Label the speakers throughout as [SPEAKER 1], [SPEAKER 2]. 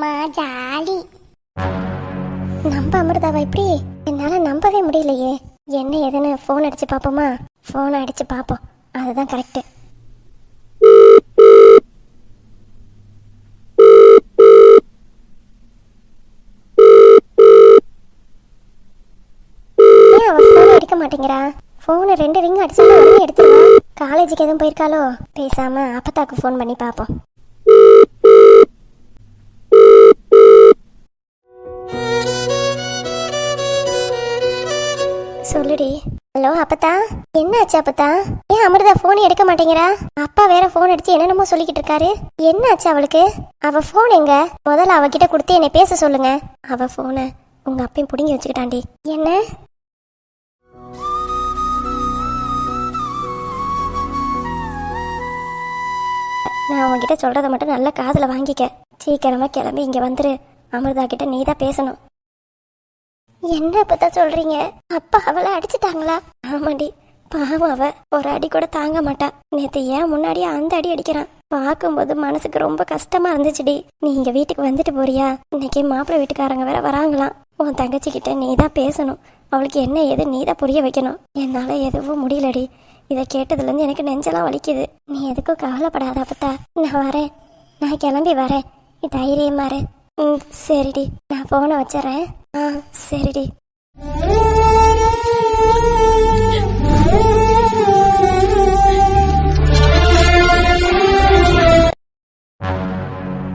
[SPEAKER 1] செம்ம ஜாலி. நம்ப அமிர்தாவா இப்படி? என்னால நம்பவே முடியலையே. என்ன ஏதுன்னு ஃபோன் அடிச்சு பார்ப்போமா? ஃபோன் அடிச்சு பார்ப்போம், அதுதான் கரெக்டு. ஏன் அவ ஃபோன் எடுக்க மாட்டேங்கிறா? ஃபோனை 2 ரிங் அடிச்சாலும் உடனே எடுத்துருவா. காலேஜுக்கு எதுவும் போயிருக்காளோ? பேசாம அப்பத்தாக்கு ஃபோன் பண்ணி பார்ப்போம். சொல்லுடி. ஹலோ அப்பத்தா, என்ன ஆச்சு அப்பத்தா? ஏன் அமிர்தா ஃபோன் எடுக்க மாட்டேங்கிறா? அப்பா வேற ஃபோன் அடிச்சு என்னென்னமோ சொல்லிக்கிட்டு இருக்காரு. என்ன ஆச்சு அவளுக்கு? அவ ஃபோன் எங்க? முதல்ல அவகிட்ட கொடுத்து என்னை பேச சொல்லுங்க. அவ ஃபோனை உங்க அப்பையும் புடுங்கி வச்சுக்கிட்டாண்டி. என்ன? நான் உங்ககிட்ட சொல்றத மட்டும் நல்லா காதுல வாங்கிக்க. சீக்கிரமா கிளம்பி இங்க வந்துரு. அமிர்தா கிட்ட நீ தான் பேசணும். என்ன அப்பதா சொல்றீங்க? அப்பா அவளை அடிச்சுட்டாங்களா? ஆமாண்டி, பாவம், அவ ஒரு அடி கூட தாங்க மாட்டா. நேத்து ஏன் முன்னாடியே அந்த அடி அடிக்கிறான். பார்க்கும்போது மனசுக்கு ரொம்ப கஷ்டமா இருந்துச்சுடி. நீ இங்க வீட்டுக்கு வந்துட்டு போறியா? இன்னைக்கு மாப்பிள்ளை வீட்டுக்காரங்க வேற வராங்களாம். உன் தங்கச்சி கிட்ட நீ தான் பேசணும். அவளுக்கு என்ன ஏது நீ தான் புரிய வைக்கணும். என்னால எதுவும் முடியலடி. இதை கேட்டதுலேருந்து எனக்கு நெஞ்செல்லாம் வலிக்குது. நீ எதுக்கும் கவலைப்படாத அப்பத்தா. நான் வரேன், நான் கிளம்பி வரேன். நீ தைரியமா இரு. சரிடி, நான் ஃபோனை வச்சிடறேன். சரிடி.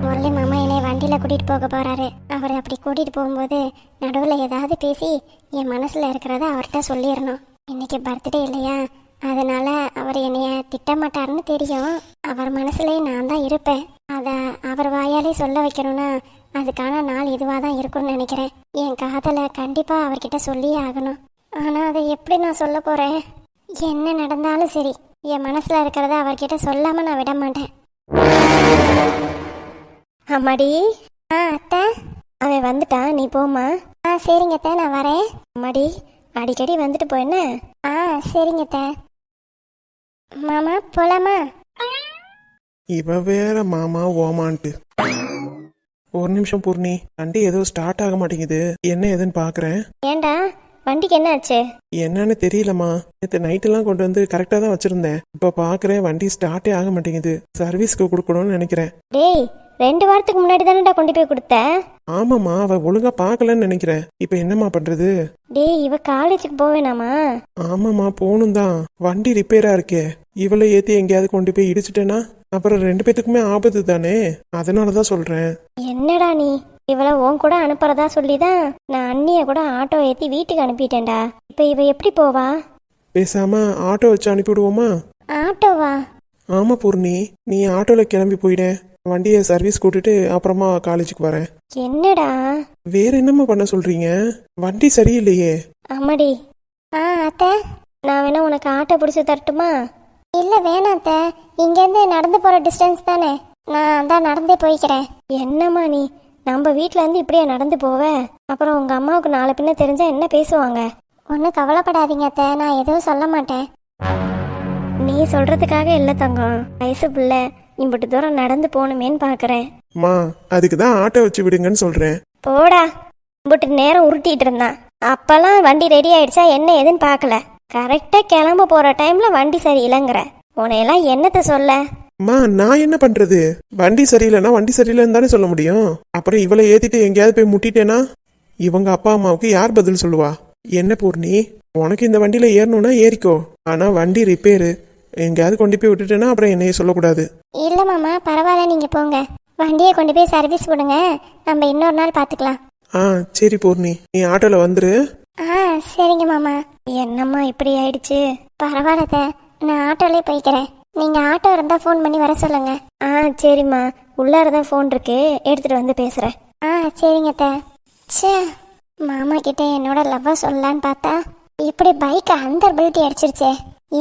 [SPEAKER 1] முரளி மாமா என்னை வண்டியில் கூட்டிகிட்டு போக போகிறாரு. அவர் அப்படி கூட்டிகிட்டு போகும்போது நடுவில் ஏதாவது பேசி என் மனசில் இருக்கிறத அவர்கிட்ட சொல்லிடணும். இன்னைக்கு பர்த்டே இல்லையா, அதனால அவர் என்னைய திட்டமாட்டாருன்னு தெரியும். அவர் மனசுலேயே நான் தான் இருப்பேன். அதை அவர் வாயாலே சொல்ல வைக்கணும்னா அதுக்கான நாள் இதுவாக தான் இருக்கும்னு நினைக்கிறேன். என் காதலை கண்டிப்பாக அவர்கிட்ட சொல்லியே ஆகணும். ஆனால் அதை எப்படி நான் சொல்ல போகிறேன்? என்ன நடந்தாலும் சரி, என் மனசில் இருக்கிறத அவர்கிட்ட சொல்லாமல் நான் விட மாட்டேன். அம்மாடி. அத்தை, அவன் வந்துட்டான், நீ போமா. சரிங்க அத்தை, நான் வரேன். அம்மாடி, அடிக்கடி வந்துட்டு போயின்னு. சரிங்க அத்தை. மாமா போலாமா?
[SPEAKER 2] இவ வேற மாமா ஓமான்ட்டு. ஒரு நிமிஷம் பூர்ணி, வண்டி ஏதோ ஸ்டார்ட் ஆக மாட்டேங்குது. என்ன ஏதுன்னு பாக்குறேன்.
[SPEAKER 1] ஏண்டா, வண்டிக்கு என்ன ஆச்சு?
[SPEAKER 2] என்னன்னு தெரியலம்மா. நேற்று நைட்டெல்லாம் கொண்டு வந்து கரெக்டா தான் வச்சிருந்தேன். இப்ப பாக்குறேன் வண்டி ஸ்டார்ட்டே ஆக மாட்டேங்குது. சர்வீஸ்க்கு கொடுக்கணும்னு நினைக்கிறேன்.
[SPEAKER 1] டேய், 2 வாரத்துக்கு முன்னாடி தானடா கொண்டு போய் கொடுத்த.
[SPEAKER 2] ஆமாம்மா, அவ ஒழுங்கா பாக்கலன்னு நினைக்கிறேன். இப்ப என்னம்மா பண்றது?
[SPEAKER 1] டேய், இவ காலேஜுக்கு போவேனாமா?
[SPEAKER 2] ஆமாம்மா, போகணும் தான். வண்டி ரிப்பேரா இருக்கே. இவளை ஏத்தி எங்கேயாவது கொண்டு போய் இடிச்சிட்டேன்னா அப்புறம் 2 பேத்துக்குமே ஆபத்து தானே. அதனாலதான் சொல்றேன்.
[SPEAKER 1] என்னடா நீ, இவளை உன் கூட அனுப்புறதா சொல்லிதான் நான் அண்ணிய கூட ஆட்டோ ஏத்தி வீட்டுக்கு அனுப்பிட்டேன்டா. இப்ப இவ எப்படி போவா?
[SPEAKER 2] பேசாம ஆட்டோ வச்சு அனுப்பிவிடுவோமா?
[SPEAKER 1] ஆட்டோவா?
[SPEAKER 2] ஆமா பூர்ணி, நீ ஆட்டோல கிளம்பி போயிட. வண்டியை சர்வீஸ் கூட்டிட்டு அப்புறமா காலேஜுக்கு வரேன்.
[SPEAKER 1] என்னடா
[SPEAKER 2] வேற என்னம்மா பண்ண சொல்றீங்க? வண்டி சரியில்லையே.
[SPEAKER 1] அம்மாடி. அத்தை, நான் வேணா உனக்கு ஆட்டோ பிடிச்சி தரட்டுமா? இல்ல வேணாம் அத்தை, இங்கேருந்து நடந்து போற டிஸ்டன்ஸ் தானே, நான் தான் நடந்தே போய்க்கிறேன். என்னம்மா நீ, நம்ம வீட்டில இருந்து இப்படியே நடந்து போவ? அப்புறம் உங்க அம்மாவுக்கு நாளை பின்ன தெரிஞ்சா என்ன பேசுவாங்க? ஒன்றும் கவலைப்படாதீங்க அத்தை, நான் எதுவும் சொல்ல மாட்டேன். நீ சொல்றதுக்காக இல்லை தங்கம், வயசு பிள்ளை, இம்பட்டு தூரம் நடந்து போகணுமேன்னு பாக்குறேன்.
[SPEAKER 2] மா, அதுக்கு தான் ஆட்டோ வச்சு விடுங்கன்னு சொல்றேன்.
[SPEAKER 1] போடா, இம்பட்டு நேரம் உருட்டிட்டு இருந்தான். அப்பெல்லாம் வண்டி ரெடி ஆயிடுச்சா என்ன ஏதுன்னு பார்க்கல. கரெக்டா கிளம்ப போற டைம்ல வண்டி சரியில்லைங்கிற. உன்னையெல்லாம் என்னத்த சொல்ல?
[SPEAKER 2] மா, நான் என்ன பண்றது? வண்டி சரியில்லைன்னா வண்டி சரியில்லைன்னு தானே சொல்ல முடியும். அப்புறம் இவளை ஏத்திட்டு எங்கேயாவது போய் முட்டிட்டேனா இவங்க அப்பா அம்மாவுக்கு யார் பதில் சொல்லுவா? என்ன பூர்ணி, உனக்கு இந்த வண்டியில ஏறணும்னா ஏறிக்கோ. ஆனா வண்டி ரிப்பேரு, எங்கேயாவது கொண்டு போய் விட்டுட்டேன்னா அப்புறம் என்னைய சொல்லக்கூடாது.
[SPEAKER 1] இல்ல மாமா, பரவாயில்ல, நீங்க போங்க. வண்டியை கொண்டு போய் சர்வீஸ் கொடுங்க, நம்ம இன்னொரு நாள் பாத்துக்கலாம்.
[SPEAKER 2] சரி பூர்ணி, நீ ஆட்டோல வந்துரு.
[SPEAKER 1] சரிங்க மாமா. என்னம்மா இப்படி ஆயிடுச்சு? பரவாயில்ல, நான் ஆட்டோலே போய்க்கிறேன். நீங்க ஆட்டோ இருந்தா ஃபோன் பண்ணி வர சொல்லுங்க. சரிம்மா, உள்ளாரதான் ஃபோன் இருக்கு, எடுத்துட்டு வந்து பேசுறேன். சரிங்க அத்தை. சே, மாமா கிட்ட என்னோட லவ்வ சொல்லலான்னு பார்த்தா இப்படி பைக்கை அந்த பில்ட்டி அடிச்சிருச்சே.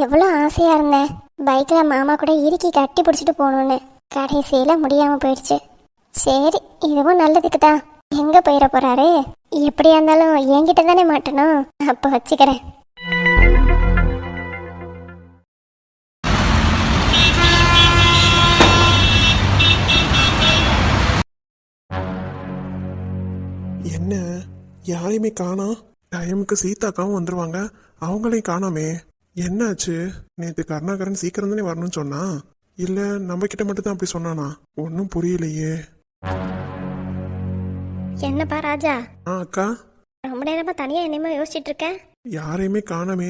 [SPEAKER 1] எவ்வளோ ஆசையா இருந்தேன் பைக்ல மாமா கூட இறுக்கி கட்டி பிடிச்சிட்டு போகணும்னு. கடைசியில முடியாம போயிடுச்சு. சரி, இதுவும் நல்லதுக்கு தான். எங்க போயிட போறாரு? எப்படியா இருந்தாலும் என்கிட்ட தானே மாட்டணும். அப்ப வச்சுக்கிறேன்.
[SPEAKER 2] என்ன யாரையுமே காணோம்? டைமுக்கு சீதாக்காவும் வந்துருவாங்க, அவங்களையும் காணாமே. என்னாச்சு? நேத்து கருணாகரன் சீக்கிரம் தானே வரணும்னு சொன்னா, இல்ல நம்ம கிட்ட மட்டும் தான் அப்படி சொன்னானா? ஒன்றும் புரியலையே.
[SPEAKER 1] என்னப்பா ராஜா,
[SPEAKER 2] அக்கா,
[SPEAKER 1] ரொம்ப நேரமா தனியா என்னமோ யோசிச்சுட்டு இருக்க?
[SPEAKER 2] யாரையுமே காணாமே.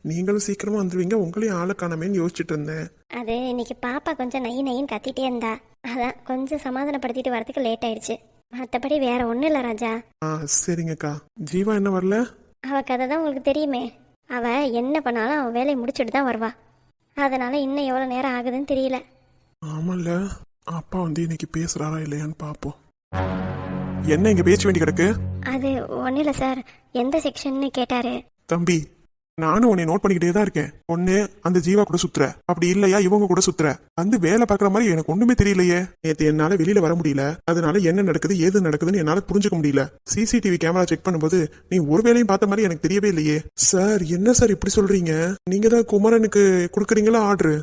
[SPEAKER 2] நீங்களும் சீக்கிரமா வந்துருவீங்க, உங்களையும் ஆளை காணாமேன்னு யோசிச்சுட்டு இருந்தேன்.
[SPEAKER 1] அது இன்னைக்கு பாப்பா கொஞ்சம் நையின்னு கத்திட்டே இருந்தா, அதான் கொஞ்சம் சமாதானப்படுத்திட்டு வரதுக்கு லேட் ஆயிடுச்சு. மற்றபடி வேற ஒன்றும் இல்லை ராஜா.
[SPEAKER 2] சரிங்கக்கா. ஜீவா என்ன வரல?
[SPEAKER 1] அவ கதை தான் உங்களுக்கு தெரியுமே. அவ என்ன பண்ணாலும் அவ வேலையை முடிச்சுட்டு தான் வருவா. அதனால இன்னும் எவ்வளோ நேரம் ஆகுதுன்னு தெரியல.
[SPEAKER 2] ஆமால்ல, அப்பா வந்து இன்னைக்கு பேசுறாரா இல்லையான்னு பாப்போம். என்ன இங்க பேச்சு வேண்டி கிடக்கு?
[SPEAKER 1] அது ஒன்றும் இல்லை சார், எந்த செக்ஷன்னு கேட்டாரு.
[SPEAKER 2] தம்பி, நானும் உன்னை நோட் பண்ணிக்கிட்டே தான் இருக்கேன். ஒன்னு அந்த ஜீவா கூட சுத்துற, அப்படி இல்லையா இவங்க கூட சுத்துற. வந்து வேலை பார்க்குற மாதிரி எனக்கு ஒண்ணுமே தெரியலையே. நேற்று என்னால வெளியில வர முடியல, அதனால என்ன நடக்குது ஏது நடக்குதுன்னு என்னால புரிஞ்சுக்க முடியல. சிசிடிவி கேமரா செக் பண்ணும்போது நீ ஒரு வேலையும் பார்த்த மாதிரி எனக்கு தெரியவே இல்லையே. சார் என்ன சார் இப்படி சொல்றீங்க? நீங்க தான் குமரனுக்கு கொடுக்குறீங்களா ஆர்டர்?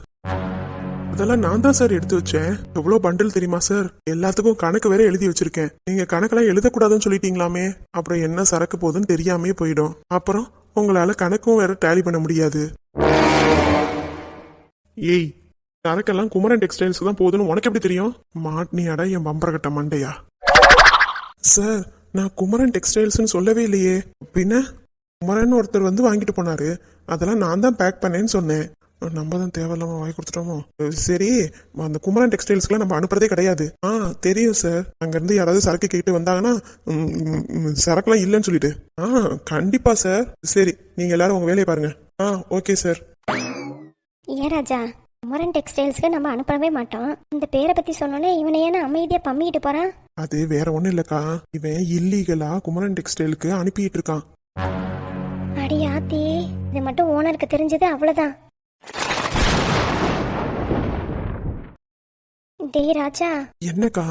[SPEAKER 2] அதெல்லாம் நான் தான் சார் எடுத்து வச்சேன். எவ்வளவு பண்டில் தெரியுமா சார்? எல்லாத்துக்கும் கணக்கு வேற எழுதி வச்சிருக்கேன். நீங்க கணக்கெல்லாம் எழுதக்கூடாதுன்னு சொல்லிட்டீங்களாமே. அப்புறம் என்ன சரக்கு போகுதுன்னு தெரியாமே போயிடும். அப்புறம் உங்களால கணக்கும் வேற டேலி பண்ண முடியாது. ஏய், சரக்கெல்லாம் குமரன் டெக்ஸ்டைல்ஸ் தான் போகுதுன்னு உனக்கு எப்படி தெரியும்? மாட்னியாடா என் பம்பரகட்ட மண்டையா? சார், நான் குமரன் டெக்ஸ்டைல்ஸ்னு சொல்லவே இல்லையே. பின்ன குமரன் ஒருத்தர் வந்து வாங்கிட்டு போனாரு, அதெல்லாம் நான் தான் பேக் பண்ணேன்னு சொன்னேன். நம்ம தான் தேவையில்லாம வாங்கி கொடுத்துட்டோமோ. சரி, அந்த குமரன் டெக்ஸ்டைல்ஸ்க்குலாம் நம்ம அனுப்புறதே கிடையாது. தெரியும் சார். அங்கிருந்து யாராவது சரக்கு கேட்டு வந்தாங்கன்னா சரக்குலாம் இல்லைன்னு சொல்லிட்டு. கண்டிப்பா சார். சரி, நீங்க எல்லாரும் உங்க வேலையை பாருங்க. Okay sir.
[SPEAKER 1] ஏன் ராஜா, குமரன் டெக்ஸ்டைல்ஸ்க்கு நம்ம அனுப்பவே மாட்டோம். இந்த பேரை பத்தி சொன்னோன்னே இவனை ஏன்னா அமைதியா பம்மிக்கிட்டு போறான்?
[SPEAKER 2] அது வேற ஒண்ணும் இல்லக்கா, இவன் இல்லீகலா குமரன் டெக்ஸ்டைலுக்கு அனுப்பிட்டு இருக்கான்.
[SPEAKER 1] அடி ஆத்தி, இது மட்டும் ஓனருக்கு தெரிஞ்சது அவ்வளவுதான். டேய் ராஜா.
[SPEAKER 2] என்னக்கா?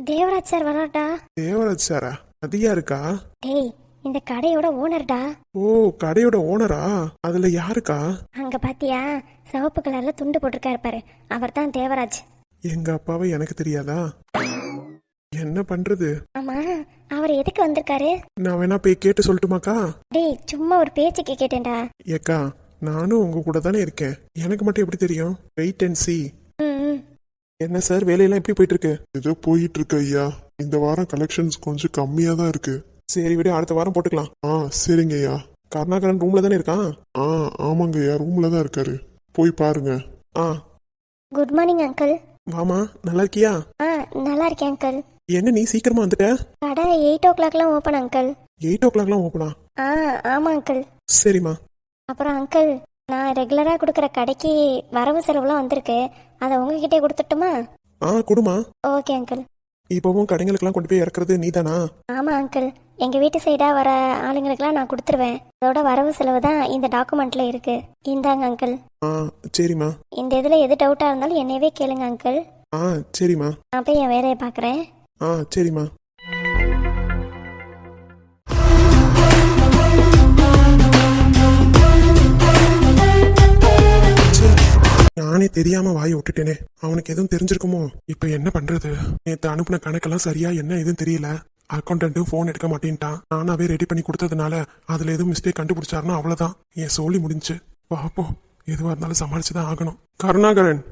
[SPEAKER 1] தேவராஜ் சார் வராடா.
[SPEAKER 2] தேவராஜ் சாரா? அது யாருக்கா?
[SPEAKER 1] டேய், இந்த கடையோட ஓனர்டா.
[SPEAKER 2] ஓ, கடையோட ஓனரா? அதுல யாருக்கா?
[SPEAKER 1] அங்க பாத்தியா, சிவப்பு கலர்ல துண்டு போட்டிருக்காரு பாரு, அவர் தான் தேவராஜ்.
[SPEAKER 2] எங்க அப்பாவை எனக்கு தெரியாதா? என்ன பண்றது?
[SPEAKER 1] ஆமா, அவர் எதுக்கு வந்திருக்காரு?
[SPEAKER 2] நான் வேணா போய் கேட்டு சொல்லட்டுமாக்கா?
[SPEAKER 1] டேய், சும்மா ஒரு பேச்சுக்கு கேட்டேன்டா.
[SPEAKER 2] ஏக்கா, நானும் உங்க கூட தானே இருக்கேன், எனக்கு மட்டும் எப்படி தெரியும்? Wait and see. என்ன சார், வேலையெல்லாம் எப்படி போயிட்டு இருக்கு?
[SPEAKER 3] ஏதோ போயிட்டு இருக்கு ஐயா. இந்த வாரம் கலெக்ஷன்ஸ் கொஞ்சம் கம்மியா தான் இருக்கு.
[SPEAKER 2] சரி விடு, அடுத்த வாரம் போட்டுக்கலாம்.
[SPEAKER 3] சரிங்க ஐயா.
[SPEAKER 2] கருணாகரன் ரூம்ல தானே இருக்கான்?
[SPEAKER 3] ஆமாங்க ஐயா, ரூம்ல தான் இருக்காரு. போய் பாருங்க.
[SPEAKER 1] Good morning uncle.
[SPEAKER 2] வாமா, நல்லா இருக்கியா?
[SPEAKER 1] நல்லா இருக்கேன் அங்கிள்.
[SPEAKER 2] என்ன நீ சீக்கிரமா வந்துட்ட?
[SPEAKER 1] கடை 8 o'clockலாம் ஓப்பன் அங்கிள்.
[SPEAKER 2] 8 o'clockலாம் ஓப்பனா?
[SPEAKER 1] ஆமா அங்கிள்.
[SPEAKER 2] சரிம்மா.
[SPEAKER 1] அப்புறம் அங்கிள், நான் ரெகுலரா கொடுக்குற கடைக்கு வரவு செலவுலாம் வந்திருக்கு, அதை உங்ககிட்டே கொடுத்துட்டுமா?
[SPEAKER 2] கொடுமா.
[SPEAKER 1] Okay uncle.
[SPEAKER 2] இப்போவும் கடைங்களுக்கெல்லாம் கொண்டு போய் இறக்குறது நீதானா?
[SPEAKER 1] ஆமா அங்கிள், எங்க வீட்டு சைடா வர ஆளுங்களுக்கெல்லாம் நான் கொடுத்துருவேன். அதோட வரவு செலவு தான் இந்த டாக்குமெண்ட்ல இருக்கு. இந்தாங்க அங்கிள்.
[SPEAKER 2] சரிம்மா.
[SPEAKER 1] இந்த இதுல எது டவுட்டா இருந்தாலும் என்னையவே கேளுங்க அங்கிள்.
[SPEAKER 2] சரிம்மா.
[SPEAKER 1] நான் போய் என் வேலையை பாக்குறேன்.
[SPEAKER 2] சரிம்மா. நானே தெரியாம வாயை விட்டுட்டேனே, அவனுக்கு எதுவும் தெரிஞ்சிருக்குமோ? இப்ப என்ன பண்றது? நேத்து அனுப்புன கணக்கெல்லாம் சரியா என்ன எதுவும் தெரியல. அக்கௌண்டன்ட்டும் போன் எடுக்க மாட்டேன்ட்டான். நானாவே ரெடி பண்ணி கொடுத்ததுனால அதுல எதுவும் மிஸ்டேக் கண்டுபிடிச்சாருன்னா அவ்வளவுதான், என் சோலி முடிஞ்சு. பாப்போம், எதுவா இருந்தாலும் சமாளிச்சுதான் ஆகணும். கருணாகரன்,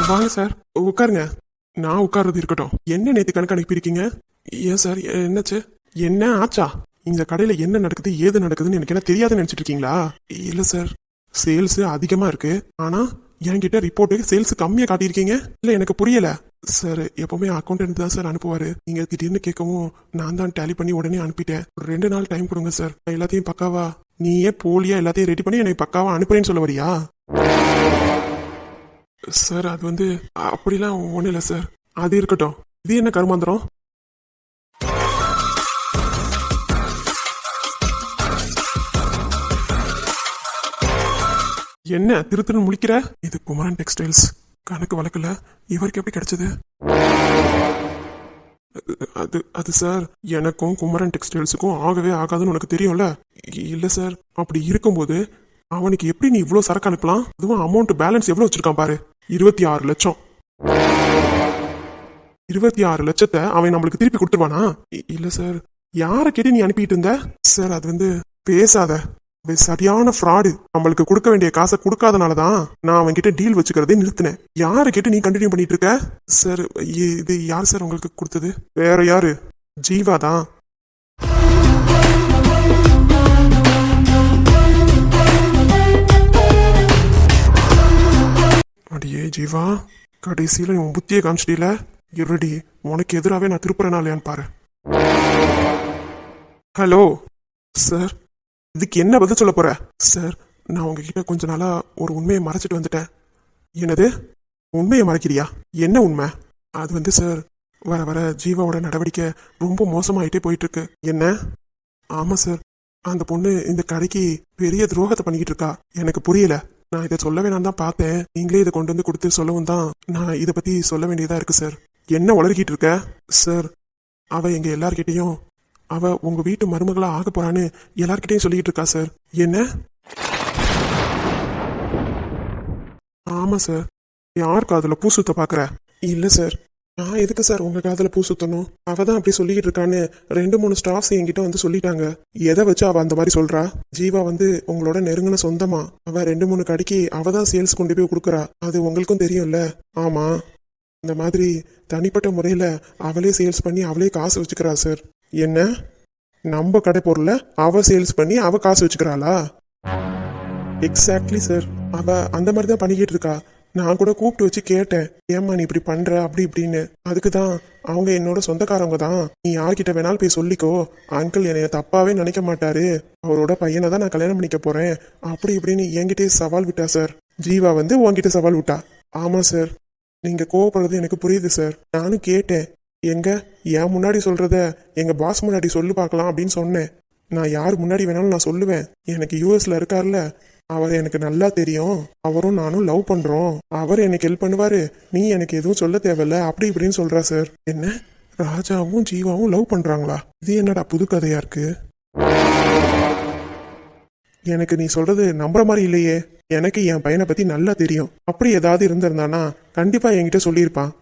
[SPEAKER 2] வாங்க சார், உட்காருங்க. நான் உட்கார்றது இருக்கட்டும். என்ன நேத்து கணக்கு அனுப்பியிருக்கீங்க? ஏன் சார், என்னாச்சு? என்ன ஆச்சா? இந்த கடையில என்ன நடக்குது ஏது நடக்குதுன்னு எனக்கு என்ன தெரியாதுன்னு நினைச்சிட்டு இருக்கீங்களா? இல்ல சார், சேல்ஸ் அதிகமா இருக்கு, ஆனா என்கிட்ட ரிப்போர்ட்டு சேல்ஸ் கம்மியா காட்டியிருக்கீங்க. இல்ல எனக்கு புரியல சார். எப்பவுமே அக்கௌண்டன்ட் தான் சார் அனுப்புவாரு. நீங்க திடீர்னு கேட்கவும் நான் தான் டேலி பண்ணி உடனே அனுப்பிட்டேன். ஒரு 2 நாள் டைம் கொடுங்க சார். எல்லாத்தையும் பக்காவா, நீயே போலியா எல்லாத்தையும் ரெடி பண்ணி எனக்கு பக்காவா அனுப்புறேன்னு சொல்ல வரியா? சார், அது வந்து அப்படிலாம் ஒன்றும் இல்லை சார். அது இருக்கட்டும், இது என்ன கருமாந்திரம்? என்ன திருத்திரு முழிக்கிற? இது குமரன் டெக்ஸ்டைல்ஸ் கணக்கு வழக்குல இவருக்கு எப்படி கிடைச்சது? அது சார், எனக்கும் குமரன் டெக்ஸ்டைல்ஸுக்கும் ஆகவே ஆகாதுன்னு உனக்கு தெரியும்ல. இல்ல சார், அப்படி இருக்கும்போது அவனுக்கு எப்படி நீ இவ்வளவு சரக்கு அனுப்பலாம்? அதுவும் அமௌண்ட் பேலன்ஸ் எவ்வளவு வச்சிருக்கான் பாரு, 26 லட்சம். 26 லட்சத்தை அவன் நம்மளுக்கு திருப்பி கொடுத்துருவானா? இல்ல சார். யாரை கேட்டு நீ அனுப்பிட்டு இருந்த? சார் அது வந்து பேசாத. அவன் சரியான ஃப்ராடு. நம்மளுக்கு கொடுக்க வேண்டிய காசை கொடுக்காதனாலதான் நான் அவன் கிட்ட டீல் வச்சுக்கிறதே நிறுத்தினேன். யாரை கேட்டு நீ கண்டினியூ பண்ணிட்டு இருக்க? சார் இது யார் சார் உங்களுக்கு கொடுத்தது? வேற யாரு? ஜீவா தான். அடியே ஜீவா, கடைசியில நீ உன் புத்தியை காமிச்சிட்டீல. இருடி, உனக்கு எதிராகவே நான் திருப்புறேனா இல்லையான்னு பாரு. ஹலோ சார், இதுக்கு என்ன பதில் சொல்ல போற? சார், நான் உங்ககிட்ட கொஞ்ச நாளா ஒரு உண்மையை மறைச்சிட்டு வந்துட்டேன். என்னது உண்மையை மறைக்கிறியா? என்ன உண்மை? அது வந்து சார், வர வர ஜீவாவோட நடவடிக்கை ரொம்ப மோசமாயிட்டே போயிட்டு இருக்கு. என்ன? ஆமா சார், அந்த பொண்ணு இந்த கடைக்கு பெரிய துரோகத்தை பண்ணிக்கிட்டு இருக்கா. எனக்கு புரியல. நான் இதை சொல்ல வேணாம் தான் பார்த்தேன். நீங்களே இதை கொண்டு வந்து கொடுத்து சொல்லவும் தான் நான் இதை பத்தி சொல்ல வேண்டியதா இருக்கு சார். என்ன உளறிக்கிட்டு இருக்க? சார், அவ எங்க எல்லார்கிட்டையும் அவ உங்க வீட்டு மருமகளா ஆக போறான்னு எல்லார்கிட்டையும் சொல்லிக்கிட்டு இருக்கா சார். என்ன? ஆமா சார். யார் காதுல பூ சுத்த பாக்குற? இல்ல சார், நான் எதுக்கு சார் உங்க காதுல பூ சுத்தணும்? அவ தான் அப்படி சொல்லிக்கிட்டு இருக்கான்னு 2-3 ஸ்டாஃப்ஸ் என்கிட்ட வந்து சொல்லிட்டாங்க. எதை வச்சு அவ அந்த மாதிரி சொல்றா? ஜீவா வந்து உங்களோட நெருங்கின சொந்தமா. அவ 2-3 கடைக்கு அவ தான் சேல்ஸ் கொண்டு போய் கொடுக்குறா. அது உங்களுக்கும் தெரியும்ல. ஆமா, இந்த மாதிரி தனிப்பட்ட முறையில அவளே சேல்ஸ் பண்ணி அவளே காசு வச்சுக்கிறா சார். என்ன? நம்ம கடை பொருளை அவ சேல்ஸ் பண்ணி அவ காசு வச்சுக்கிறாளா? Exactly sir. அவ அந்த மாதிரி தான் பண்ணிக்கிட்டு இருக்கா. நான் கூட கூப்பிட்டு வச்சு கேட்டேன், ஏம்மா நீ இப்படி பண்ற அப்படி இப்படின்னு. அதுக்கு தான் அவங்க என்னோட சொந்தக்காரவங்க தான், நீ யார்கிட்ட வேணாலும் போய் சொல்லிக்கோ, அங்கிள் என்னைய தப்பாவே நினைக்க மாட்டாரு, அவரோட பையனை தான் நான் கல்யாணம் பண்ணிக்க போறேன் அப்படி இப்படின்னு என்கிட்டயே சவால் விட்டா சார். ஜீவா வந்து உன்கிட்ட சவால் விட்டா. ஆமா சார், நீங்க கோவப்படுறது எனக்கு புரியுது சார். நானும் கேட்டேன், எங்க என் முன்னாடி சொல்றத எங்க பாஸ் முன்னாடி சொல்லு பார்க்கலாம் அப்படின்னு சொன்னேன். நான் யார் முன்னாடி வேணாலும் நான் சொல்லுவேன். எனக்கு யூஎஸ்ல இருக்கார்ல, அவர் எனக்கு நல்லா தெரியும். அவரும் நானும் லவ் பண்றோம். அவர் எனக்கு ஹெல்ப் பண்ணுவாரு, நீ எனக்கு எதுவும் சொல்ல தேவையில்ல அப்படி இப்படின்னு சொல்றா சார். என்ன? ராஜாவும் ஜீவாவும் லவ் பண்றாங்களா? இது என்னடா புது கதையா இருக்கு? எனக்கு நீ சொல்றது நம்புற மாதிரி இல்லையே. எனக்கு என் பையனை பத்தி நல்லா தெரியும். அப்படி ஏதாவது இருந்திருந்தானா கண்டிப்பா என்கிட்ட சொல்லியிருப்பான்.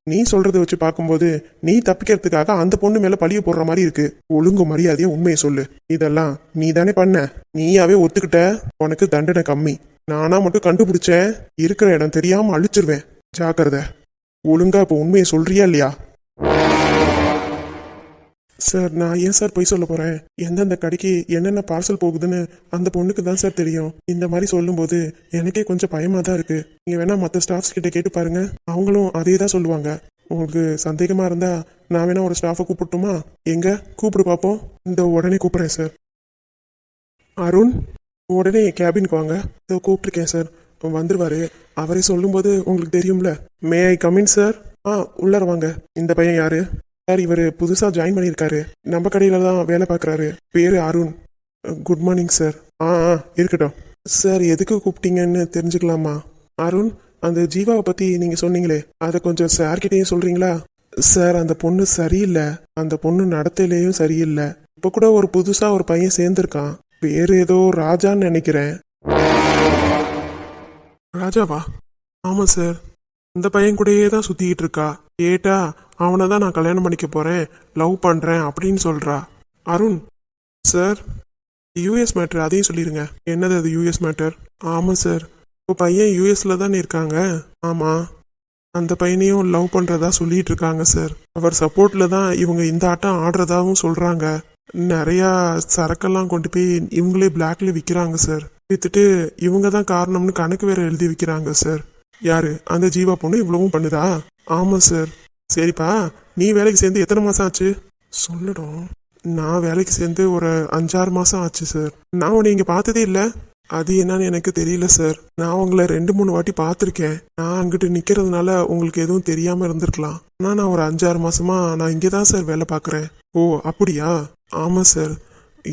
[SPEAKER 2] நீ சொல்றதை வச்சு பார்க்கும்போது நீ தப்பிக்கிறதுக்காக அந்த பொண்ணு மேல பழிய போடுற மாதிரி இருக்கு. ஒழுங்கு மரியாதையா உண்மையை சொல்லு. இதெல்லாம் நீ தானே பண்ண, நீயாவே ஒத்துக்கிட்ட. உனக்கு தண்டனை கம்மி. நானா மட்டும் கண்டுபிடிச்சேன், இருக்கிற இடம் தெரியாம அழிச்சிருவேன். ஜாக்கிரதை. ஒழுங்கா இப்ப உண்மையை சொல்றியா இல்லையா? சார், நான் ஏன் சார் போய் சொல்ல போறேன்? எந்தெந்த கடைக்கு என்னென்ன பார்சல் போகுதுன்னு அந்த பொண்ணுக்கு தான் சார் தெரியும். இந்த மாதிரி சொல்லும்போது எனக்கே கொஞ்சம் பயமா தான் இருக்கு. நீங்க வேணா மற்ற ஸ்டாஃப்ஸ் கிட்ட கேட்டு பாருங்க, அவங்களும் அதே தான் சொல்லுவாங்க. உங்களுக்கு சந்தேகமா இருந்தா நான் வேணா ஒரு ஸ்டாஃபை கூப்பிட்டுமா? எங்க கூப்பிடு பார்ப்போம். இந்த உடனே கூப்பிடுறேன் சார். அருண், உடனே கேபினுக்கு வாங்க. இதோ கூப்பிட்டுருக்கேன் சார், வந்துருவாரு. அவரே சொல்லும்போது உங்களுக்கு தெரியும்ல. மே ஐ கமின் சார்? உள்ளார வாங்க. இந்த பையன் யாரு சார்? இவர் புதுசா ஜாயின் பண்ணியிருக்காரு, நம்ம கடையில தான் வேலை பார்க்குறாரு. பேரு அருண். Good morning sir. இருக்கட்டும் சார். எதுக்கு கூப்பிட்டீங்கன்னு தெரிஞ்சுக்கலாமா? அருண், அந்த ஜீவாவை பத்தி நீங்க சொன்னீங்களே, அதை கொஞ்சம் சார்கிட்டையும் சொல்றீங்களா? சார், அந்த பொண்ணு சரியில்லை. அந்த பொண்ணு நடத்தையிலையும் சரியில்லை. இப்ப கூட ஒரு புதுசா ஒரு பையன் சேர்ந்திருக்கான். பேரு ஏதோ ராஜான்னு நினைக்கிறேன். ராஜாவா? ஆமா சார், இந்த பையன் கூடயே தான் சுத்திக்கிட்டு இருக்கா. கேட்டா அவனை தான் நான் கல்யாணம் பண்ணிக்க போறேன், லவ் பண்றேன் அப்படின்னு சொல்றா. அருண் சார், யூஎஸ் மேட்டர் அதையும் சொல்லிடுங்க. என்னது அது யூஎஸ் மேட்டர்? ஆமா சார், இப்போ பையன் யூஎஸ்ல தானே இருக்காங்க. ஆமா, அந்த பையனையும் லவ் பண்றதா சொல்லிட்டு இருக்காங்க சார். அவர் சப்போர்ட்ல தான் இவங்க இந்த ஆட்டம் ஆடுறதாவும் சொல்றாங்க. நிறைய சரக்கெல்லாம் கொண்டு போய் இவங்களே பிளாக்ல விற்கிறாங்க சார். வித்துட்டு இவங்க தான் காரணம்னு கணக்கு வேற எழுதி வைக்கிறாங்க சார். யாரு? அந்த ஜீவா பொண்ணு இவ்வளவும் பண்ணுதா? ஆமா சார். சரிப்பா, நீ வேலைக்கு சேர்ந்து எத்தனை மாசம் ஆச்சு? சொல்லணும். நான் வேலைக்கு சேர்ந்து ஒரு 5-6 மாசம் ஆச்சு சார். நான் உன்னை இங்க பார்த்ததே இல்லை. அது என்னன்னு எனக்கு தெரியல சார். நான் உங்களை 2-3 வாட்டி பார்த்துருக்கேன். நான் அங்கிட்டு நிக்கிறதுனால உங்களுக்கு எதுவும் தெரியாம இருந்திருக்கலாம். ஆனா நான் ஒரு 5-6 மாசமா நான் இங்கே தான் சார் வேலை பார்க்குறேன். ஓ அப்படியா? ஆமா சார்.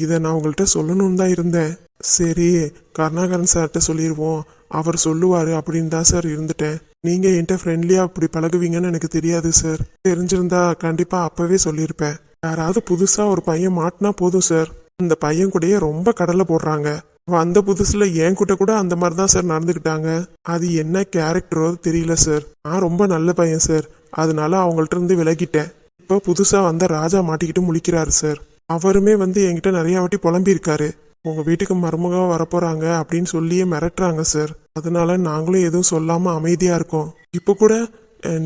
[SPEAKER 2] இதை நான் உங்கள்கிட்ட சொல்லணும்னு தான் இருந்தேன். சரி, கருணாகரன் சார்கிட்ட சொல்லிடுவோம், அவர் சொல்லுவாரு அப்படின்னு தான் சார் இருந்துட்டேன். நீங்க என்கிட்ட ஃப்ரெண்ட்லியா அப்படி பழகுவீங்கன்னு எனக்கு தெரியாது சார். தெரிஞ்சிருந்தா கண்டிப்பா அப்பவே சொல்லியிருப்பேன். யாராவது புதுசா ஒரு பையன் மாட்டினா போதும் சார், இந்த பையன் கூடயே ரொம்ப கடலை போடுறாங்க. வந்த புதுசுல என் கிட்ட கூட அந்த மாதிரி தான் சார் நடந்துக்கிட்டாங்க. அது என்ன கேரக்டரோ தெரியல சார். நான் ரொம்ப நல்ல பையன் சார், அதனால அவங்கள்ட்ட இருந்து விலகிட்டேன். இப்போ புதுசா வந்த ராஜா மாட்டிக்கிட்டு முழிக்கிறாரு சார். அவருமே வந்து என்கிட்ட நிறைய வாட்டி புலம்பியிருக்காரு. உங்க வீட்டுக்கு மருமகா வரப்போறாங்க அப்படின்னு சொல்லியே மிரட்டுறாங்க சார். அதனால நாங்களும் எதுவும் சொல்லாம அமைதியா இருக்கோம். இப்போ கூட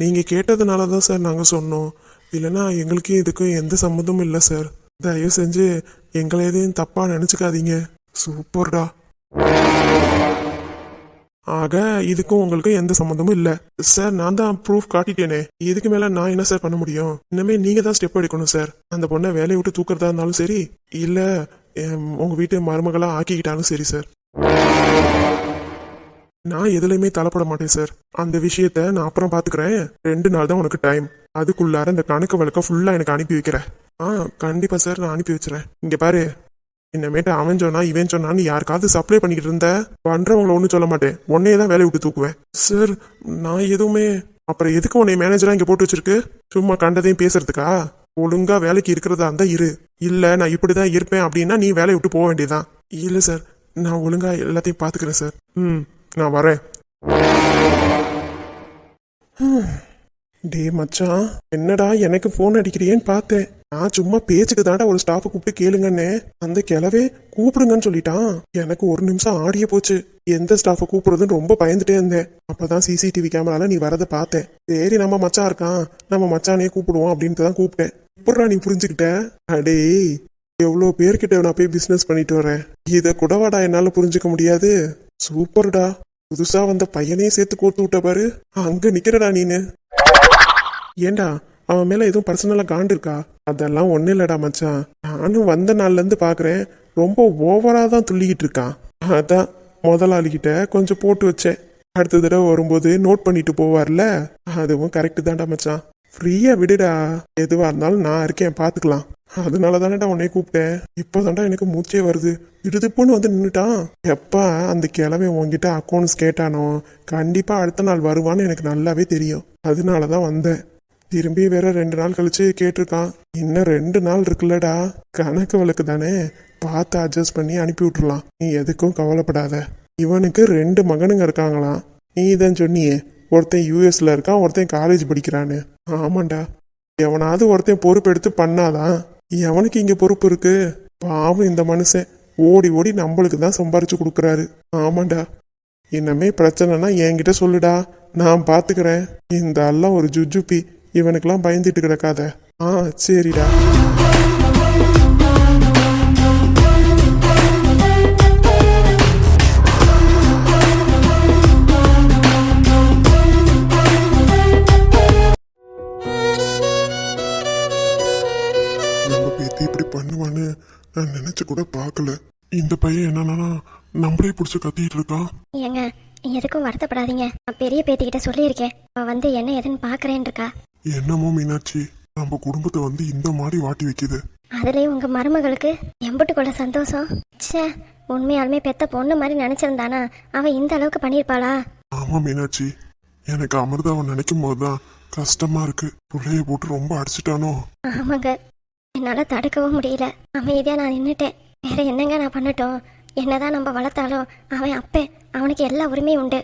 [SPEAKER 2] நீங்க கேட்டதுனால தான் சார் நாங்க சொன்னோம். இல்லைன்னா எங்களுக்கும் இதுக்கும் எந்த சம்மந்தமும் இல்லை சார். தயவு செஞ்சு எங்களை எதையும் தப்பா நினைச்சுக்காதீங்க. சூப்பர்டா. ஆக இதுக்கும் உங்களுக்கும் எந்த சம்மந்தமும் இல்லை சார். நான் தான் ப்ரூஃப் காட்டிட்டேனே, இதுக்கு மேல நான் என்ன சார் பண்ண முடியும்? இனிமே நீங்க தான் ஸ்டெப் எடுக்கணும் சார். அந்த பொண்ணை வேலையை விட்டு தூக்குறதா இருந்தாலும் சரி, இல்ல உங்க வீட்டு மருமகளா ஆக்கிக்கிட்டாலும் சரி சார். நான் எதுலையுமே தலைப்பட மாட்டேன் சார். அந்த விஷயத்த நான் அப்புறம் பாத்துக்கிறேன். 2 நாள் தான் உனக்கு டைம். அதுக்குள்ளார இந்த கணக்கு வழக்க ஃபுல்லா எனக்கு அனுப்பி வைக்கிறேன். கண்டிப்பா சார், நான் அனுப்பி வச்சுறேன். இங்க பாரு, இன்னமேட்டு அவன் சொன்னா இவன் சொன்னான்னு யாருக்காவது சப்ளை பண்ணிக்கிட்டு இருந்த பண்றவங்கள ஒன்றும் சொல்ல மாட்டேன். உன்னையே தான் வேலையை விட்டு தூக்குவேன் சார். நான் எதுவுமே அப்புறம் எதுக்கு உன்னை மேனேஜரா இங்க போட்டு வச்சிருக்கு? சும்மா கண்டதையும் பேசுறதுக்கா? ஒழுங்கா வேலைக்கு இருக்கிறதா இருந்தா இரு. இல்ல நான் இப்படிதான் இருப்பேன் அப்படின்னா நீ வேலையை விட்டு போக வேண்டியதான். இல்ல சார், நான் ஒழுங்கா எல்லாத்தையும் பாத்துக்கிறேன் சார். நான் வரேன். டே மச்சான், என்னடா எனக்கு போன் அடிக்கிறியேன்னு பார்த்தேன். நான் சும்மா பேச்சுக்கு தாண்டா ஒரு ஸ்டாஃபை கூப்பிட்டு கேளுங்கன்னு. அந்த கிளவே கூப்பிடுங்கன்னு சொல்லிட்டான். எனக்கு 1 நிமிஷம் ஆடியே போச்சு. எந்த ஸ்டாஃபை கூப்பிடுறதுன்னு ரொம்ப பயந்துட்டே இருந்தேன். அப்பதான் சிசிடிவி கேமரால நீ வரதை பார்த்தேன். சரி நம்ம மச்சான் இருக்கான், நம்ம மச்சானே கூப்பிடுவோம் அப்படின்ட்டு தான் கூப்பிட்டேன். எப்படா நீ புரிஞ்சுக்கிட்ட? அடே, எவ்வளோ பேர்கிட்ட நான் போய் பிசினஸ் பண்ணிட்டு வரேன். இதை கூடவாடா என்னால புரிஞ்சுக்க முடியாது? சூப்பர்டா. புதுசா வந்த பையனையும் சேர்த்து கோர்த்து விட்ட பாரு. அங்க நிக்கிறடா நீனு. ஏண்டா அவன் மேல எதுவும் பர்சனலா காண்டு இருக்கா? அதெல்லாம் ஒன்னும் இல்லடா மச்சான். நானும் வந்த நாள்ல இருந்து பாக்குறேன், ரொம்ப ஓவரா தான் துள்ளிக்கிட்டு இருக்கான். அதான் முதலாளிகிட்ட கொஞ்சம் போட்டு வச்சேன். அடுத்த தடவை வரும்போது நோட் பண்ணிட்டு போவார்ல, அதுவும் கரெக்டு தான்டா மச்சான். ஃப்ரீயா விடுடா, எதுவா இருந்தாலும் நான் இருக்கேன், பாத்துக்கலாம். அதனால தானேடா உன்னை கூப்பிட்டேன். இப்போதான்டா எனக்கு மூச்சே வருது. இடுதுப்புன்னு வந்து நின்றுட்டான். எப்ப அந்த கிழமை உன்கிட்ட அக்கௌண்ட்ஸ் கேட்டானோ கண்டிப்பா அடுத்த நாள் வருவான்னு எனக்கு நல்லாவே தெரியும். அதனாலதான் வந்தேன். திரும்பி வேற 2 நாள் கழிச்சு கேட்டிருக்கான். இன்னும் 2 நாள் இருக்குல்லடா, கணக்கு வழக்கு தானே, பார்த்து அட்ஜஸ்ட் பண்ணி அனுப்பி விட்டுறலாம். நீ எதுக்கும் கவலைப்படாத. இவனுக்கு 2 மகனுங்க இருக்காங்களாம். நீ தான் சொன்னியே, ஒருத்தன் யூஎஸ்ல இருக்கான், ஒருத்தன் காலேஜ் படிக்கிறான்னு. ஆமாண்டா, எவனாவது ஒருத்தன் பொறுப்பு எடுத்து பண்ணாதான் எவனுக்கு இங்க பொறுப்பு இருக்கு? பாவம் இந்த மனுஷன் ஓடி ஓடி நம்மளுக்கு தான் சம்பாரிச்சு கொடுக்குறாரு. ஆமாண்டா, இன்னமே பிரச்சனைனா என்கிட்ட சொல்லுடா, நான் பாத்துக்கிறேன். இந்த எல்லாம் ஒரு ஜுஜுப்பி, இவனுக்கெல்லாம் பயந்துட்டு கிடக்காத. சரிடா.
[SPEAKER 3] நம்ம பேத்தி இப்படி பண்ணுவான்னு நான் நினைச்சு கூட பார்க்கல. இந்த பையன் என்னன்னா நம்மளே பிடிச்சி கத்திட்டு இருக்கான்.
[SPEAKER 1] ஏங்க, எதுக்கும் வருத்தப்படாதீங்க. நான் பெரிய பேத்திக்கிட்ட சொல்லியிருக்கேன். அவ வந்து என்ன எதுன்னு பாக்குறேன்னு இருக்கா.
[SPEAKER 3] என்னமோ மீனாட்சி, நம்ம குடும்பத்தை வந்து இந்த மாதிரி வாட்டி வைக்குது.
[SPEAKER 1] அதுலயும் உங்க மருமகளுக்கு எம்புட்டுக்குள்ள சந்தோஷம். ச்சே, உண்மையாலுமே பெத்த பொண்ணு மாதிரி நினைச்சிருந்தானா அவ இந்த அளவுக்கு பண்ணிருப்பாளா?
[SPEAKER 3] ஆமா மீனாட்சி, எனக்கு அமிர்தாவை நினைக்கும் போதுதான் கஷ்டமா இருக்கு. புள்ளைய போட்டு ரொம்ப அடிச்சுட்டானோ.
[SPEAKER 1] ஆமாங்க, என்னால தடுக்கவும் முடியல. அமைதியா நான் நின்னுட்டேன். வேற என்னங்க நான் பண்ணட்டும்? என்னதான் நம்ம வளர்த்தாலும் அவன் அப்பன், அவனுக்கு எல்லா உரிமையும் உண்டு.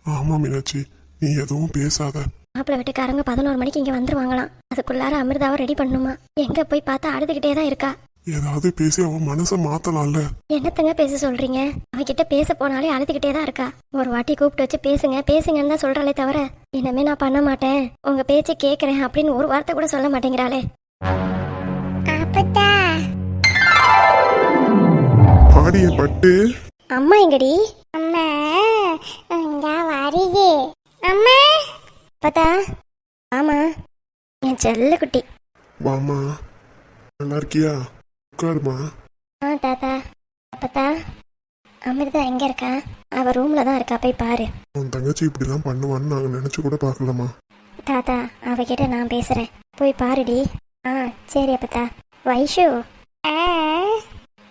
[SPEAKER 3] ஆமா மீனாட்சி, நீ எதுவும் பேசாத.
[SPEAKER 1] மாப்பிள்ளை வீட்டுக்காரங்க 11 மணிக்கு இங்க வந்துருவாங்களாம். அதுக்குள்ளார அமிர்தாவை ரெடி பண்ணுமா? எங்க போய் பார்த்தா அழுதுகிட்டே தான் இருக்கா.
[SPEAKER 3] ஏதாவது பேசி அவன் மனசை மாத்தலாம்ல.
[SPEAKER 1] என்னத்தங்க பேச சொல்றீங்க? அவகிட்ட பேச போனாலே அழுதுகிட்டே தான் இருக்கா. ஒரு வாட்டி கூப்பிட்டு வச்சு பேசுங்க பேசுங்கன்னு தான் சொல்றாளே தவிர இனிமே நான் பண்ண மாட்டேன், உங்க பேச்சு கேக்குறேன் அப்படின்னு ஒரு வார்த்தை கூட சொல்ல மாட்டேங்கிறாளே.
[SPEAKER 3] ஆடிய பட்டு
[SPEAKER 1] அம்மா எங்கடி?
[SPEAKER 4] அம்மா இங்க வருது. அம்மா
[SPEAKER 1] அப்பதா, ஆமா என் செல்ல குட்டி.
[SPEAKER 3] வாமா, நல்லா இருக்கியா? உட்காருமா.
[SPEAKER 1] தாத்தா. அப்பதா, அமிர்தா எங்க இருக்கா? அவ ரூம்ல தான் இருக்கா, போய் பாரு.
[SPEAKER 3] உன் தங்கச்சி இப்படிலாம் பண்ணுவான்னு நாங்க நினைச்சு கூட பார்க்கலாமா?
[SPEAKER 1] தாத்தா, அவகிட்ட நான் பேசுறேன், போய் பாருடி. சரி அப்பதா. வைஷு,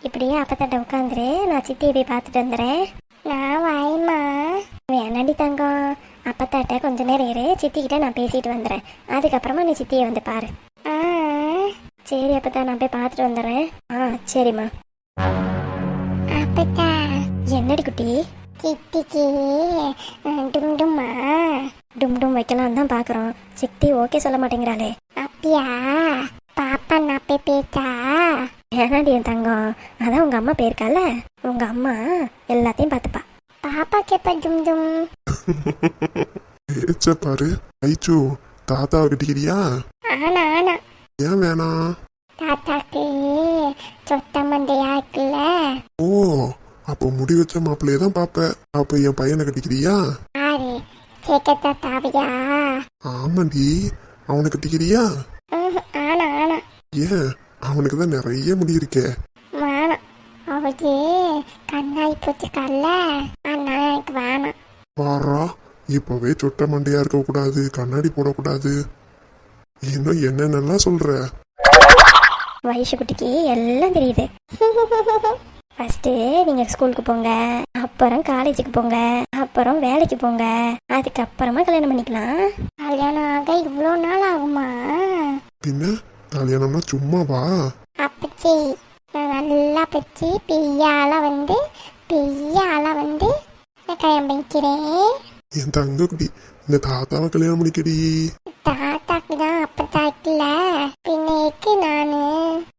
[SPEAKER 1] இப்படியே அப்பத்தாட்ட உட்காந்துரு, நான் சித்தியை போய் பார்த்துட்டு வந்துடுறேன்.
[SPEAKER 4] நான் வாய்மா.
[SPEAKER 1] வேணாடி தங்கம், அப்பத்தாட்ட கொஞ்ச நேரம் இரு, சித்திக்கிட்ட நான் பேசிட்டு வந்துடுறேன். அதுக்கப்புறமா நீ சித்தியை வந்து பாரு. சரி அப்பத்தா, நான் போய் பார்த்துட்டு வந்துடுறேன். சரிம்மா.
[SPEAKER 4] அப்பத்தா
[SPEAKER 1] என்னடி குட்டி?
[SPEAKER 4] சித்திக்கு டும்டுமா.
[SPEAKER 1] டும் டும் வைக்கலாம் தான் பார்க்குறோம். சித்தி ஓகே சொல்ல மாட்டேங்கிறாளே.
[SPEAKER 4] அப்படியா? பாப்பா நான் போய் பேச்சா?
[SPEAKER 1] ஏனாடி என் தங்கம், அதான் உங்க அம்மா போயிருக்கால, உங்க அம்மா எல்லாத்தையும் பார்த்துப்பா.
[SPEAKER 4] பாப்பா கேப்ப டும்டும்.
[SPEAKER 3] ஏச்ச பாரு. ஐச்சோ, தாத்தாவை கட்டிக்கிறியா?
[SPEAKER 4] ஆனா ஆனா
[SPEAKER 3] ஏன் வேணாம்?
[SPEAKER 4] தாத்தாக்கு சொத்த மண்டையா இருக்குல்ல.
[SPEAKER 3] ஓ, அப்போ முடி வச்ச மாப்பிள்ளைய தான் பாப்ப. அப்ப என் பையனை கட்டிக்கிறியா?
[SPEAKER 4] ஆறு சேக்க தாத்தாவையா?
[SPEAKER 3] ஆமாண்டி, அவனை கட்டிக்கிறியா?
[SPEAKER 4] ஆனா ஆனா
[SPEAKER 3] ஏன், அவனுக்கு தான் நிறைய முடி இருக்கே.
[SPEAKER 4] வேணாம். அவருக்கு கண்ணாடி போச்சுக்கல்ல, அதனால எனக்கு வேணாம்.
[SPEAKER 3] வாரா, இப்பவே சொட்ட மண்டையா இருக்க கூடாது, கண்ணாடி போடக்கூடாது, இன்னும் என்னென்னலாம் சொல்ற.
[SPEAKER 1] வயசு குட்டிக்கு எல்லாம் தெரியுது. ஃபர்ஸ்ட் நீங்க ஸ்கூலுக்கு போங்க, அப்புறம் காலேஜுக்கு போங்க, அப்புறம் வேலைக்கு போங்க, அதுக்கப்புறமா கல்யாணம் பண்ணிக்கலாம்.
[SPEAKER 4] கல்யாணம் ஆக இவ்வளோ நாள் ஆகுமா?
[SPEAKER 3] பின்ன கல்யாணம்னா சும்மாவா?
[SPEAKER 4] அப்பச்சி நான் நல்லா பச்சி பெரிய ஆளா வந்து நான் கல்யாணம் பண்ணிக்கிறேன்.
[SPEAKER 3] என் தங்க குட்டி, இந்த தாத்தாவை கல்யாணம் பண்ணிக்கடி.
[SPEAKER 4] தாத்தாக்கு தான் அப்பத்தா இருக்குல்ல, பின்னைக்கு நானு.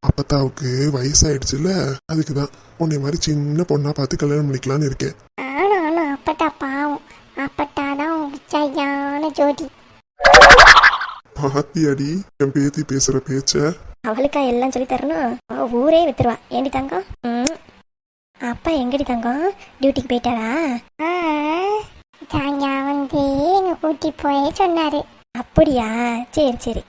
[SPEAKER 3] அப்பத்தாவுக்கு வயசாயிடுச்சுல, அதுக்குதான் உன்னை மாதிரி சின்ன பொண்ணா பார்த்து கல்யாணம் பண்ணிக்கலான்னு இருக்கேன்.
[SPEAKER 4] ஆனா அப்பட்டா பாவம், அப்பட்டா தான் சரியான ஜோடி.
[SPEAKER 3] பாத்தியாடி என் பேத்தி பேசுற பேச்ச?
[SPEAKER 1] அவளுக்கா எல்லாம் சொல்லி தரணும்? அவ ஊரே வித்துருவா. ஏண்டி தங்கம்? அப்பா எங்கடி தங்கம்? டியூட்டிக்கு போயிட்டாளா?
[SPEAKER 4] சாயங்காலம் வந்து எங்க கூட்டி போய் சொன்னாரு.
[SPEAKER 1] அப்படியா? சரி சரி.